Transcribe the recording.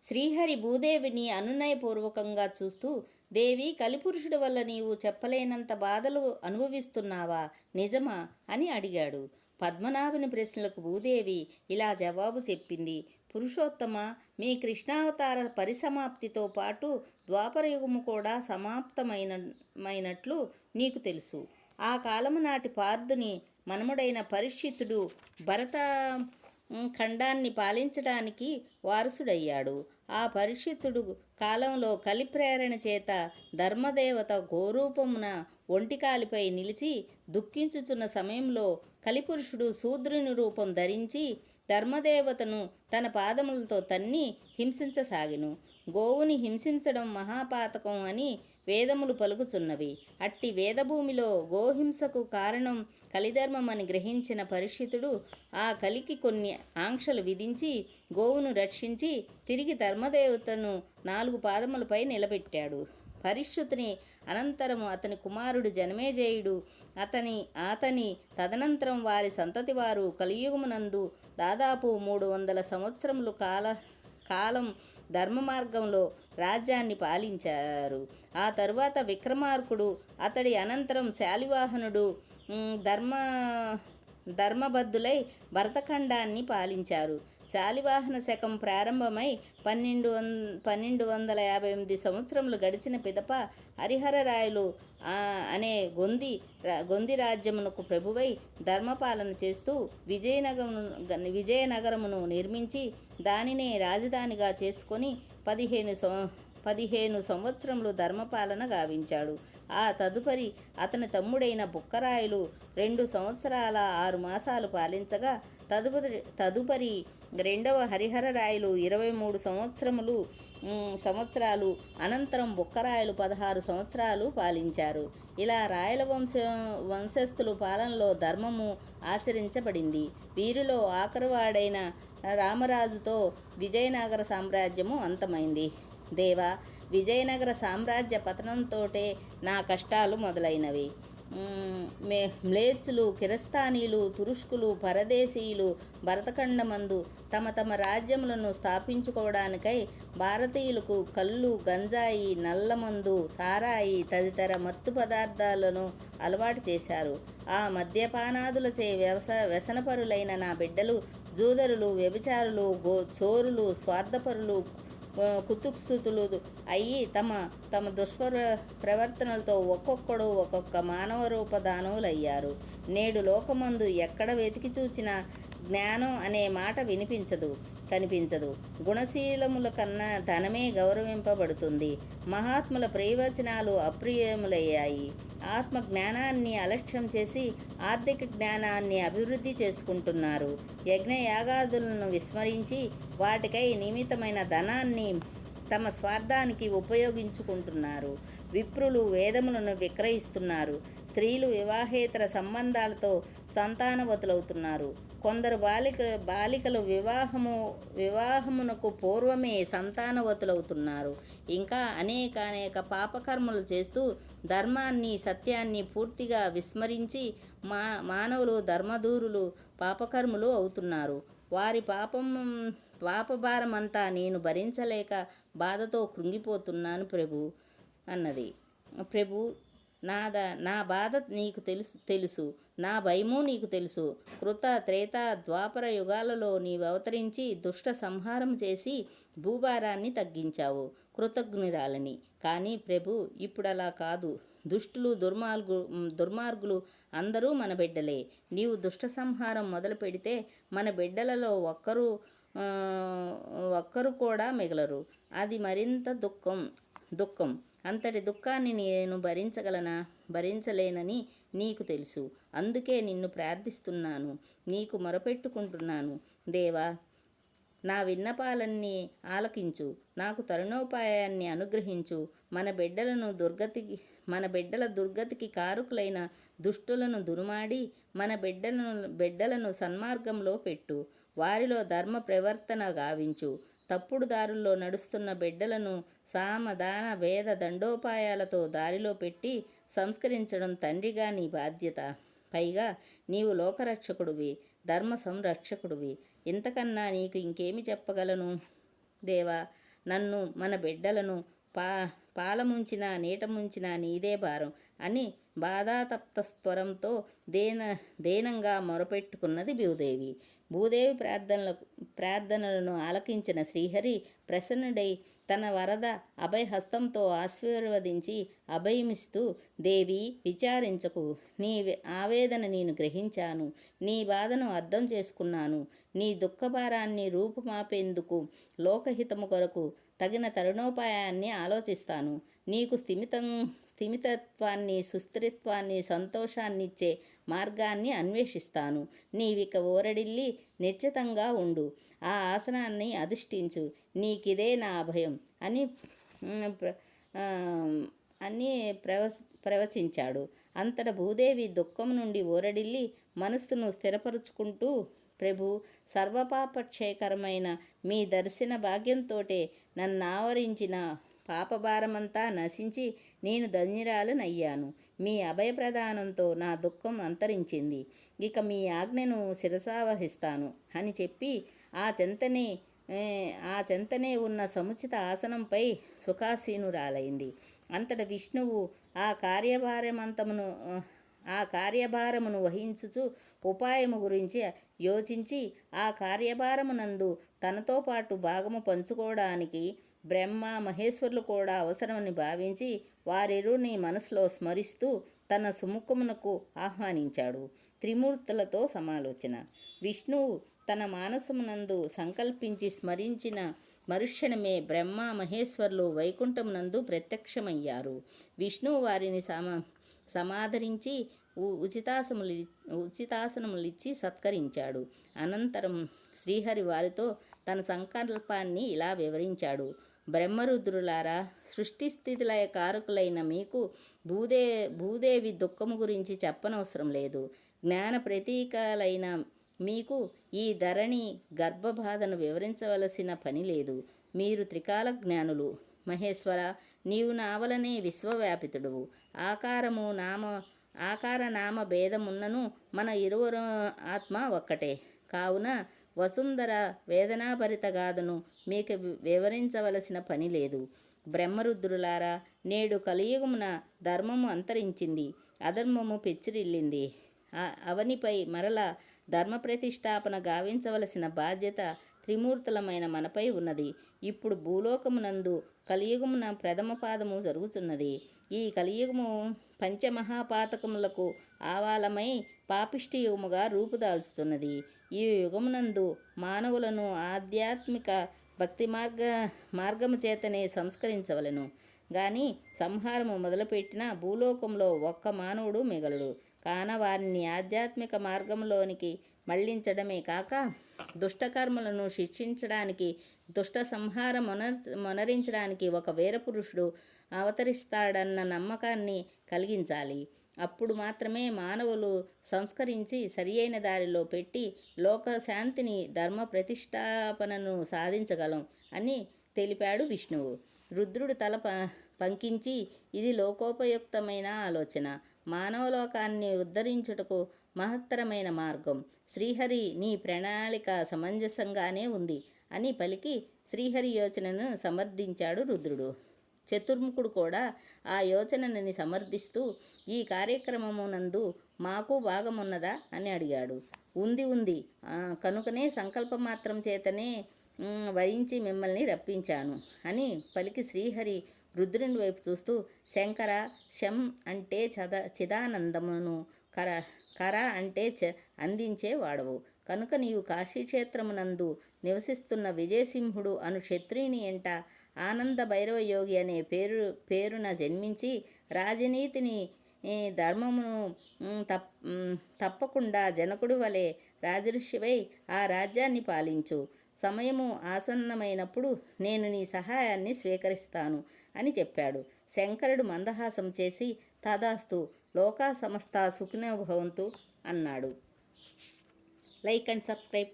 శ్రీహరి భూదేవిని అనునయపూర్వకంగా చూస్తూ, దేవి, కలిపురుషుడి వల్ల నీవు చెప్పలేనంత బాధలు అనుభవిస్తున్నావా, నిజమా అని అడిగాడు. పద్మనాభుని ప్రశ్నలకు భూదేవి ఇలా జవాబు చెప్పింది. పురుషోత్తమ, మీ కృష్ణావతార పరిసమాప్తితో పాటు ద్వాపరయుగము కూడా సమాప్తమైనట్లు నీకు తెలుసు. ఆ కాలము నాటి పార్థుని మనుమడైన పరీక్షితుడు భరత ఖండాన్ని పాలించడానికి వారసుడయ్యాడు. ఆ పరీక్షితుడు కాలంలో కలిప్రేరణ చేత ధర్మదేవత గోరూపమున ఒంటికాలిపై నిలిచి దుఃఖించుచున్న సమయంలో కలిపురుషుడు శూద్రుని రూపం ధరించి ధర్మదేవతను తన పాదములతో తన్ని హింసించసాగెను. గోవుని హింసించడం మహాపాతకం అని వేదములు పలుకుచున్నవి. అట్టి వేదభూమిలో గోహింసకు కారణం కలిధర్మమని గ్రహించిన పరీక్షితుడు ఆ కలికి కొన్ని ఆంక్షలు విధించి గోవును రక్షించి తిరిగి ధర్మదేవతను 4 పాదములపై నిలబెట్టాడు. పరీక్షితుని అనంతరము అతని కుమారుడు జనమేజయుడు అతని తదనంతరం వారి సంతతి వారు కలియుగమునందు దాదాపు 300 సంవత్సరములు కాలం ధర్మ మార్గంలో రాజ్యాన్ని పాలించారు. ఆ తరువాత విక్రమార్కుడు, అతడి అనంతరం శాలివాహనుడు ధర్మబద్ధులై భరతఖండాన్ని పాలించారు. శాలివాహన శకం ప్రారంభమై 1258 సంవత్సరములు గడిచిన పిదప హరిహరరాయలు అనే గొంది రాజ్యమునకు ప్రభువై ధర్మపాలన చేస్తూ విజయనగరమును నిర్మించి దానినే రాజధానిగా చేసుకొని 15 సంవత్సరములు ధర్మపాలన గావించాడు. ఆ తదుపరి అతని తమ్ముడైన బుక్కరాయలు 2 సంవత్సరాల 6 మాసాలు పాలించగా తదుపరి రెండవ హరిహరరాయలు 23 సంవత్సరాలు అనంతరం బుక్కరాయలు 16 సంవత్సరాలు పాలించారు. ఇలా రాయల వంశస్థుల పాలనలో ధర్మము ఆచరించబడింది. వీరిలో ఆఖరువాడైన రామరాజుతో విజయనగర సామ్రాజ్యము అంతమైంది. దేవా, విజయనగర సామ్రాజ్య పతనంతోటే నా కష్టాలు మొదలైనవి. మ్లేచ్చులు, కిరస్తానీలు, తురుష్కులు, పరదేశీయులు భరతఖండమందు తమ రాజ్యములను స్థాపించుకోవడానికై భారతీయులకు కళ్ళు, గంజాయి, నల్లమందు, సారాయి తదితర మత్తు పదార్థాలను అలవాటు చేశారు. ఆ మద్యపానాదులచే వ్యసనపరులైన నా బిడ్డలు జూదరులు, వ్యభిచారులు, చోరులు, స్వార్థపరులు, కుతుక్స్థుతులు అయ్యి తమ ప్రవర్తనలతో ఒక్కొక్కడు ఒక్కొక్క మానవ రూప దానవులయ్యారు. నేడు లోకమందు ఎక్కడ వెతికి చూచినా జ్ఞానం అనే మాట కనిపించదు. గుణశీలముల కన్నా ధనమే గౌరవింపబడుతుంది. మహాత్ముల ప్రయోజనాలు అప్రియములయ్యాయి. ఆత్మ జ్ఞానాన్ని అలక్ష్యం చేసి ఆర్థిక జ్ఞానాన్ని అభివృద్ధి చేసుకుంటున్నారు. యజ్ఞయాగాదులను విస్మరించి వాటికై నియమితమైన ధనాన్ని తమ స్వార్థానికి ఉపయోగించుకుంటున్నారు. విప్రులు వేదములను విక్రయిస్తున్నారు. స్త్రీలు వివాహేతర సంబంధాలతో సంతానవతులవుతున్నారు. కొందరు బాలికలు వివాహమునకు పూర్వమే సంతానవతులవుతున్నారు. ఇంకా అనేక పాపకర్మలు చేస్తూ ధర్మాన్ని, సత్యాన్ని పూర్తిగా విస్మరించి మానవులు ధర్మదూరులు, పాపకర్ములు అవుతున్నారు. వారి పాపభారమంతా నేను భరించలేక బాధతో కృంగిపోతున్నాను ప్రభు అన్నది. ప్రభు, నా బాధ నీకు తెలుసు, నా భయము నీకు తెలుసు. కృత, త్రేత, ద్వాపర యుగాలలో నీవు అవతరించి దుష్ట సంహారం చేసి భూభారాన్ని తగ్గించావు, కృతజ్ఞురాలని. కానీ ప్రభు, ఇప్పుడు అలా కాదు. దుష్టులు, దుర్మార్గులు అందరూ మన బిడ్డలే. నీవు దుష్ట సంహారం మొదలు పెడితే మన బిడ్డలలో ఒక్కరు కూడా మిగలరు. అది మరింత దుఃఖం. అంతటి దుఃఖాన్ని నేను భరించలేనని నీకు తెలుసు. అందుకే నిన్ను ప్రార్థిస్తున్నాను, నీకు మొరపెట్టుకుంటున్నాను. దేవా, నా విన్నపాలన్నీ ఆలకించు, నాకు తరుణోపాయాన్ని అనుగ్రహించు. మన బిడ్డల దుర్గతికి కారకులైన దుష్టులను దురుమాడి మన బిడ్డలను సన్మార్గంలో పెట్టు. వారిలో ధర్మ ప్రవర్తన గావించు. తప్పుడు దారుల్లో నడుస్తున్న బిడ్డలను సామ, దాన, భేద దండోపాయాలతో దారిలో పెట్టి సంస్కరించడం తండ్రిగా నీ బాధ్యత. పైగా నీవు లోకరక్షకుడివి, ధర్మ సంరక్షకుడివి. ఇంతకన్నా నీకు ఇంకేమి చెప్పగలను? దేవా, నన్ను మన బిడ్డలను పాలముంచిన నీట ముంచిన నీదే భారం అని బాధాతప్త స్వరంతో దీనంగా మొరపెట్టుకున్నది భూదేవి. భూదేవి ప్రార్థనలను ఆలకించిన శ్రీహరి ప్రసన్నుడై తన వరద అభయహస్తంతో ఆశీర్వదించి అభయమిస్తూ, దేవి విచారించకు, నీ ఆవేదన నేను గ్రహించాను, నీ బాధను అర్థం చేసుకున్నాను, నీ దుఃఖభారాన్ని రూపుమాపేందుకు లోకహితము కొరకు తగిన తరుణోపాయాన్ని ఆలోచిస్తాను. నీకు స్థిమితత్వాన్ని, సుస్థిరత్వాన్ని, సంతోషాన్నిచ్చే మార్గాన్ని అన్వేషిస్తాను. నీవిక ఊరడిల్లి నిశ్చితంగా ఉండు, ఆ ఆసనాన్ని అధిష్ఠించు, నీకిదే నా అభయం అని అని ప్రవచించాడు. అంతట భూదేవి దుఃఖం నుండి ఊరడిల్లి మనస్సును స్థిరపరుచుకుంటూ, ప్రభు, సర్వపాపక్షయకరమైన మీ దర్శన భాగ్యంతోటే నన్నావరించిన పాపభారమంతా నశించి నేను ధన్యురాలనయ్యాను. మీ అభయప్రదానంతో నా దుఃఖం అంతరించింది. ఇక మీ ఆజ్ఞను శిరసావహిస్తాను అని చెప్పి ఆ చెంతనే ఉన్న సముచిత ఆసనంపై సుఖాసీనురాలైంది. అంతట విష్ణువు ఆ కార్యభారమును వహించుచు ఉపాయము గురించి యోచించి ఆ కార్యభారమునందు తనతో పాటు భాగము పంచుకోవడానికి బ్రహ్మ మహేశ్వరులు కూడా అవసరమని భావించి వారిరుని మనసులో స్మరిస్తూ తన సుముఖమునకు ఆహ్వానించాడు. త్రిమూర్తులతో సమాలోచన. విష్ణువు తన మానసమునందు సంకల్పించి స్మరించిన మరుక్షణమే బ్రహ్మ మహేశ్వరులు వైకుంఠమునందు ప్రత్యక్షమయ్యారు. విష్ణువు వారిని సమాదరించి ఉచితాసనములిచ్చి సత్కరించాడు. అనంతరం శ్రీహరి వారితో తన సంకల్పాన్ని ఇలా వివరించాడు. బ్రహ్మరుద్రులారా, సృష్టి స్థితిలయ కారకులైన మీకు భూదేవి దుఃఖము గురించి చెప్పనవసరం లేదు. జ్ఞాన ప్రతీకాలైన మీకు ఈ ధరణి గర్భబాధను వివరించవలసిన పని లేదు. మీరు త్రికాల జ్ఞానులు. మహేశ్వర, నీవు నావలనే విశ్వవ్యాపితుడువు. ఆకార నామ భేదమున్నను మన ఇరువురు ఆత్మ ఒక్కటే. కావున వసుంధర వేదనాభరిత గాథను మీకు వివరించవలసిన పని లేదు. బ్రహ్మరుద్రులారా, నేడు కలియుగమున ధర్మము అంతరించింది, అధర్మము పెచ్చిరిల్లింది. అవనిపై మరల ధర్మ ప్రతిష్టాపన గావించవలసిన బాధ్యత త్రిమూర్తులమైన మనపై ఉన్నది. ఇప్పుడు భూలోకమునందు కలియుగమున ప్రథమ పాదము జరుగుతున్నది. ఈ కలియుగము పంచమహాపాతకములకు ఆవాలమై పాపిష్టి యుగముగా రూపుదాల్చుతున్నది. ఈ యుగమునందు మానవులను ఆధ్యాత్మిక భక్తి మార్గము చేతనే సంస్కరించవలెను. గాని సంహారము మొదలుపెట్టిన భూలోకంలో ఒక్క మానవుడు మిగలడు. కాన వారిని ఆధ్యాత్మిక మార్గంలోనికి మళ్లించడమే కాక దుష్టకర్మలను శిక్షించడానికి, దుష్ట సంహారం మొనరించడానికి ఒక వీరపురుషుడు అవతరిస్తాడన్న నమ్మకాన్ని కలిగించాలి. అప్పుడు మాత్రమే మానవులు సంస్కరించి సరియైన దారిలో పెట్టి లోకశాంతిని, ధర్మ ప్రతిష్టాపనను సాధించగలం అని తెలిపాడు విష్ణువు. రుద్రుడు తల పంకించి, ఇది లోకోపయుక్తమైన ఆలోచన, మానవలోకాన్ని ఉద్ధరించుటకు మహత్తరమైన మార్గం. శ్రీహరి, నీ ప్రణాళిక సమంజసంగానే ఉంది అని పలికి శ్రీహరి యోచనను సమర్థించాడు రుద్రుడు. చతుర్ముఖుడు కూడా ఆ యోచనని సమర్థిస్తూ, ఈ కార్యక్రమమునందు మాకు భాగమున్నదా అని అడిగాడు. ఉంది కనుకనే సంకల్పమాత్రం చేతనే వరించి మిమ్మల్ని రప్పించాను అని పలికి శ్రీహరి రుద్రుని వైపు చూస్తూ, శంకర, శం అంటే చిదానందమును, కర అంటే అందించే వాడవు కనుక నీవు కాశీక్షేత్రమునందు నివసిస్తున్న విజయసింహుడు అను క్షత్రియుని ఎంట ఆనంద భైరవ యోగి అనే పేరున జన్మించి రాజనీతిని, ధర్మమును తప్పకుండా జనకుడు వలె రాజఋషివై ఆ రాజ్యాన్ని పాలించు. సమయము ఆసన్నమైనప్పుడు నేను నీ సహాయాన్ని స్వీకరిస్తాను అని చెప్పాడు. శంకరుడు మందహాసం చేసి, తదాస్తు, లోకా సమస్త సుఖినో భవంతు అన్నాడు. Like and subscribe.